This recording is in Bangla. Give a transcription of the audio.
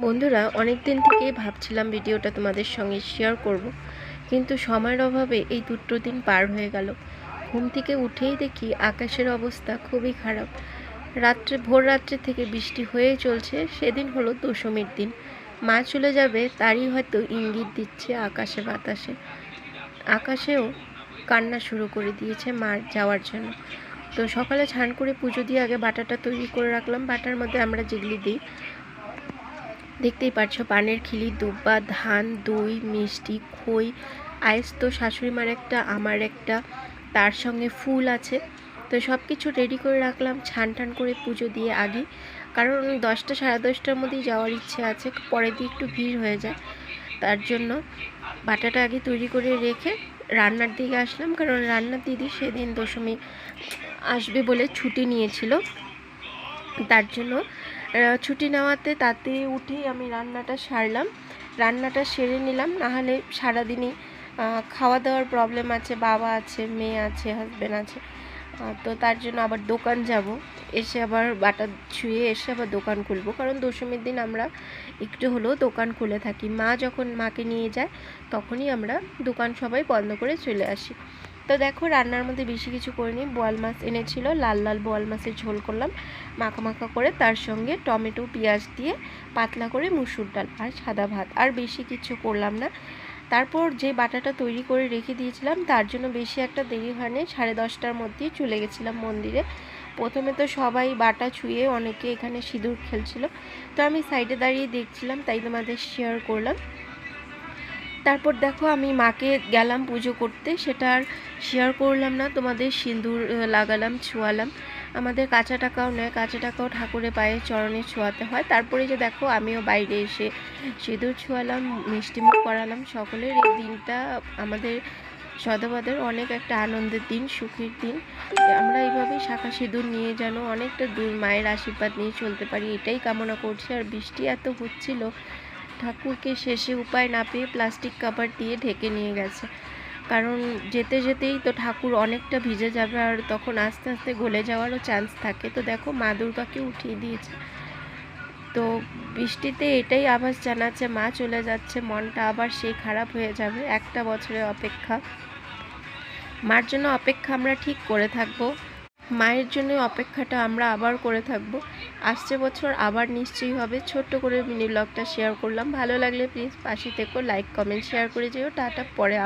বন্ধুরা, অনেক দিন থেকেই ভাবছিলাম ভিডিওটা তোমাদের সঙ্গে শেয়ার করব, কিন্তু সময়ের অভাবে এই দুটো দিন পার হয়ে গেল। ঘুম থেকে উঠেই দেখি আকাশের অবস্থা খুবই খারাপ। ভোর রাত্রে থেকে বৃষ্টি হয়ে চলছে। সেদিন হলো দশমীর দিন। মা চলে যাবে তারই হয়তো ইঙ্গিত দিচ্ছে আকাশে বাতাসে। আকাশেও কান্না শুরু করে দিয়েছে মার যাওয়ার জন্য। তো সকালে স্নান করে পুজো দিয়ে আগে বাটাটা তৈরি করে রাখলাম। বাটার মধ্যে আমরা যেগুলি দিই দেখতেই পাচ্ছ, পানের খিলি, দুব্বা, ধান, দই, মিষ্টি, খই, আইস তো শাশুড়ি মার একটা, আমার একটা, তার সঙ্গে ফুল আছে। তো সব কিছু রেডি করে রাখলাম ছান টান করে পুজো দিয়ে আগে, কারণ 10টা সাড়ে 10টার মধ্যেই যাওয়ার ইচ্ছে আছে, পরে দিয়ে একটু ভিড় হয়ে যায়। তার জন্য বাটাটা আগে তৈরি করে রেখে রান্নার দিকে আসলাম, কারণ রান্নার দিদি সেদিন দশমী আসবে বলে ছুটি নিয়েছিল। তার জন্য ছুটি নেওয়াতে তাতে উঠেই আমি রান্নাটা সারলাম। রান্নাটা সেরে নিলাম, নাহলে সারাদিনই খাওয়া দাওয়ার প্রবলেম আছে, বাবা আছে, মেয়ে আছে, হাজব্যান্ড আছে। তো তার জন্য আবার দোকান যাব, এসে আবার বাটা ছুঁয়ে এসে আবার দোকান খুলবো, কারণ দশমীর দিন আমরা একটু হলেও দোকান খুলে থাকি। মা যখন মাকে নিয়ে যায় তখনই আমরা দোকান সবাই বন্ধ করে চলে আসি। তো দেখো, রান্নার মধ্যে বেশি কিছু করিনি। বোয়াল মাছ এনেছিল, লাল লাল বোয়াল মাছের ঝোল করলাম মাখা মাখা করে, তার সঙ্গে টমেটো পেঁয়াজ দিয়ে পাতলা করে মুসুর ডাল আর সাদা ভাত, আর বেশি কিছু করলাম না। তারপর যে বাটাটা তৈরি করে রেখে দিয়েছিলাম তার জন্য বেশি একটা দেরি হয়নি, 10:30টার মধ্যেই চলে গেছিলাম মন্দিরে। প্রথমে তো সবাই বাটা ছুঁয়ে অনেকে এখানে সিঁদুর খেলছিল, তো আমি সাইডে দাঁড়িয়ে দেখছিলাম, তাই তোমাদের শেয়ার করলাম। তারপর দেখো, আমি মাকে গেলাম পুজো করতে, সেটা আর শেয়ার করলাম না তোমাদের। সিঁদুর লাগালাম, ছোঁয়ালাম। আমাদের কাঁচা টাকাও নেয়, কাঁচা টাকাও ঠাকুরের পায়ে চরণে ছোঁয়াতে হয়। তারপরে যে দেখো, আমিও বাইরে এসে সিঁদুর ছোঁয়ালাম, মিষ্টিমুখ করালাম সকলের। এই দিনটা আমাদের সদাবাদের অনেক একটা আনন্দের দিন, সুখের দিন। আমরা এইভাবে শাঁখা সিঁদুর নিয়ে যেন অনেকটা দূর মায়ের আশীর্বাদ নিয়ে চলতে পারি, এটাই কামনা করছি। আর বৃষ্টি এত হচ্ছিল, ঠাকুরকে শেষে উপায় না পেয়ে প্লাস্টিক কাভার দিয়ে ঢেকে নিয়ে গেছে, কারণ যেতে যেতেই তো ঠাকুর অনেকটা ভিজে যাবে, আর তখন আস্তে আস্তে গলে যাওয়ারও চান্স থাকে। তো দেখো, মা দুর্গাকে উঠিয়ে দিয়েছে। তো বৃষ্টিতে এটাই আভাস জানাচ্ছে মা চলে যাচ্ছে, মনটা আবার সেই খারাপ হয়ে যাবে। একটা বছরের অপেক্ষা, মার জন্য অপেক্ষা আমরা ঠিক করে থাকবো, মায়ের জন্য অপেক্ষাটা আমরা আবার করে থাকবো। আসছে বছর আবার নিশ্চয়ই হবে। ছোট্ট করে মিনি ব্লগটা শেয়ার করলাম, ভালো লাগলে প্লিজ পাশে থেকো, লাইক কমেন্ট শেয়ার করে যেও। টাটা, পরে